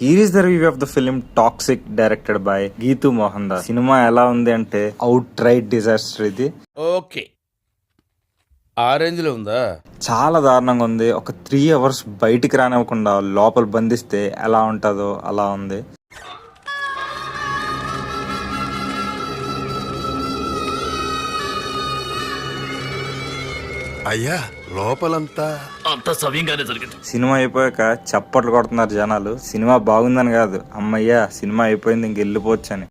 Here is the review of the film Toxic, directed by Geetu Mohandas. Cinema ఎలా ఉంది అంటే out right disaster. ఇది okay ఆ range లో ఉందా? చాలా దారుణంగా ఉంది. ఒక 3 hours బయటికి రానివ్వకుండా లోపల బంధిస్తే ఎలా ఉంటుందో అలా ఉంది. అయ్యా లోపలంతా అంత సవ్యంగానే జరిగింది. సినిమా అయిపోయాక చప్పట్లు కొడుతున్నారు జనాలు. సినిమా బాగుందని కాదు, అమ్మయ్యా సినిమా అయిపోయింది ఇంక వెళ్ళిపోవచ్చు అని.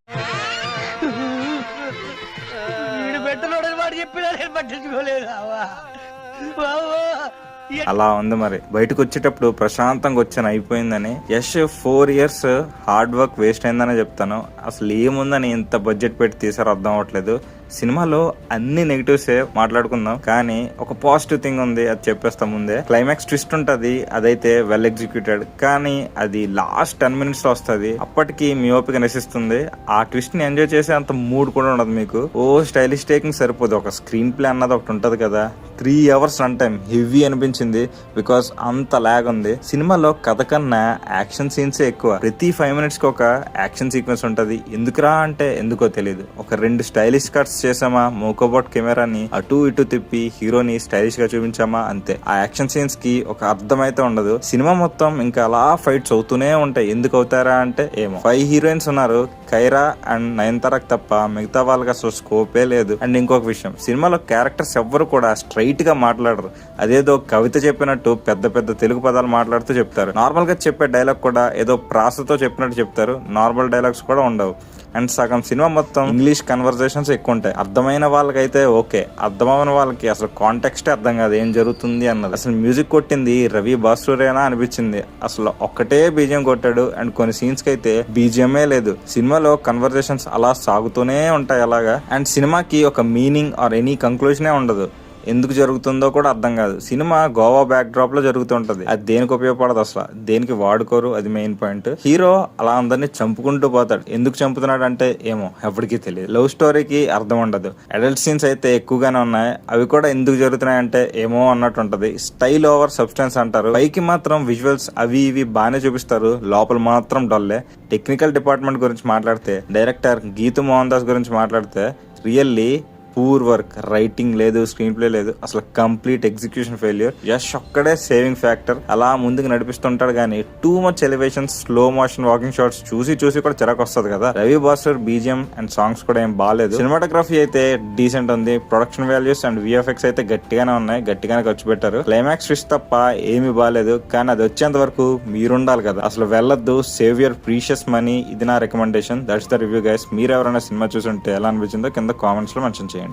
అలా ఉంది. మరి బయటకు వచ్చేటప్పుడు ప్రశాంతంగా వచ్చాను అయిపోయిందని. Yash 4 years hard work waste అయిందని చెప్తాను. అసలు ఏముందని ఇంత బడ్జెట్ పెట్టి తీసారో అర్థం అవ్వట్లేదు. సినిమాలో అన్ని నెగిటివ్సే మాట్లాడుకుందాం, కానీ ఒక పాజిటివ్ థింగ్ ఉంది, అది చెప్పేస్తాం ముందే. క్లైమాక్స్ ట్విస్ట్ ఉంటది, అదైతే వెల్ ఎగ్జిక్యూటెడ్, కానీ అది లాస్ట్ 10 minutes లో వస్తుంది. అప్పటికి మీ ఓపిక నశిస్తుంది. ఆ ట్విస్ట్ ని ఎంజాయ్ చేసే అంత మూడ్ కూడా ఉండదు మీకు. ఓ స్టైలిష్ టేకింగ్ సరిపోదు. ఒక స్క్రీన్ ప్లే అన్నది ఒకటి ఉంటది కదా. 3 hours రన్ టైం హెవీ అనిపించింది, బికాస్ అంత లాగ్ ఉంది. సినిమాలో కథ కన్నా యాక్షన్ సీన్సే ఎక్కువ. ప్రతి 5 minutes కి ఒక యాక్షన్ సీక్వెన్స్ ఉంటది. ఎందుకురా అంటే ఎందుకో తెలియదు. ఒక 2 స్టైలిష్ కట్స్ చేసామా, మోకోబాట్ కెమెరాని అటు ఇటు తిప్పి హీరోని స్టైలిష్ గా చూపించామా, అంతే. ఆ యాక్షన్ సీన్స్ కి ఒక అర్థం అయితే ఉండదు. సినిమా మొత్తం ఇంకా అలా ఫైట్స్ అవుతూనే ఉంటాయి. ఎందుకు అవుతారా అంటే ఏమో. 5 heroines ఉన్నారు, కైరా అండ్ నయనతారకు తప్ప మిగతా వాళ్ళకి అసలు స్కోపే లేదు. అండ్ ఇంకొక విషయం, సినిమాలో క్యారెక్టర్స్ ఎవ్వరు కూడా స్ట్రైట్ గా మాట్లాడరు. అదేదో కవిత చెప్పినట్టు పెద్ద పెద్ద తెలుగు పదాలు మాట్లాడుతూ చెప్తారు. నార్మల్ గా చెప్పే డైలాగ్ కూడా ఏదో ప్రాసతో చెప్పినట్టు చెప్తారు. నార్మల్ డైలాగ్స్ కూడా ఉండవు. అండ్ సగం సినిమా మొత్తం ఇంగ్లీష్ కన్వర్జేషన్స్ ఎక్కువ ఉంటాయి. అర్థమైన వాళ్ళకైతే ఓకే, అర్థమైన వాళ్ళకి అసలు కాంటెక్స్టే అర్థం కాదు ఏం జరుగుతుంది అన్నది. అసలు మ్యూజిక్ కొట్టింది రవి బాసురేనా అనిపించింది. అసలు ఒక్కటే బీజిఎం కొట్టాడు. అండ్ కొన్ని సీన్స్ కి అయితే బీజిఎంఏ లేదు. సినిమాలో కన్వర్జేషన్స్ అలా సాగుతూనే ఉంటాయి అలాగా. అండ్ సినిమాకి ఒక మీనింగ్ ఆర్ ఎనీ కంక్లూజనే ఉండదు. ఎందుకు జరుగుతుందో కూడా అర్థం కాదు. సినిమా గోవా బ్యాక్ డ్రాప్ లో జరుగుతుంటది. అది దేనికి ఉపయోగపడదు, అసలు దేనికి వాడుకోరు. అది మెయిన్ పాయింట్. హీరో అలా అందరినీ చంపుకుంటూ పోతాడు. ఎందుకు చంపుతున్నాడు అంటే ఏమో ఎవరికి తెలియదు. లవ్ స్టోరీకి అర్థం ఉండదు. అడల్ట్ సీన్స్ అయితే ఎక్కువగానే ఉన్నాయి. అవి కూడా ఎందుకు జరుగుతున్నాయి అంటే ఏమో అన్నట్టు ఉంటది. స్టైల్ ఓవర్ సబ్స్టెన్స్ అంటారు. పైకి మాత్రం విజువల్స్ అవి ఇవి బాగానే చూపిస్తారు, లోపల మాత్రం డొల్లే. టెక్నికల్ డిపార్ట్మెంట్ గురించి మాట్లాడితే, డైరెక్టర్ గీతు మోహన్ దాస్ గురించి మాట్లాడితే, రియల్లీ పూర్ వర్క్. రైటింగ్ లేదు, స్క్రీన్ ప్లే లేదు, అసలు కంప్లీట్ ఎగ్జిక్యూషన్ ఫెయిల్యూర్. యష్ ఒక్కడే సేవింగ్ ఫ్యాక్టర్. అలా ముందుకు నడిపిస్తుంటాడు, కానీ too much elevation, slow motion walking shots చూసి చూసి కూడా చిరాకు వస్తుంది కదా. Ravi Basrur BGM and songs కూడా ఏం బాగాలేదు. సినిమాటోగ్రఫీ అయితే డీసెంట్ ఉంది. ప్రొడక్షన్ వాల్యూస్ అండ్ విఎఫ్ఎక్స్ అయితే గట్టిగానే ఉన్నాయి, గట్టిగానే ఖర్చు పెట్టారు. క్లైమాక్స్ ట్విస్ట్ తప్ప ఏమీ బాగాలేదు, కానీ అది వచ్చేంత వరకు మీరుండాలి కదా. అసలు వెళ్ళొద్దు, సేవ్ యువర్ ప్రీషియస్ మనీ. ఇది నా recommendation. That's the review guys. మీరు ఎవరైనా సినిమా చూసుంటే ఎలా అనిపించిందో కింద కామెంట్స్ లో మెన్షన్ చేయండి.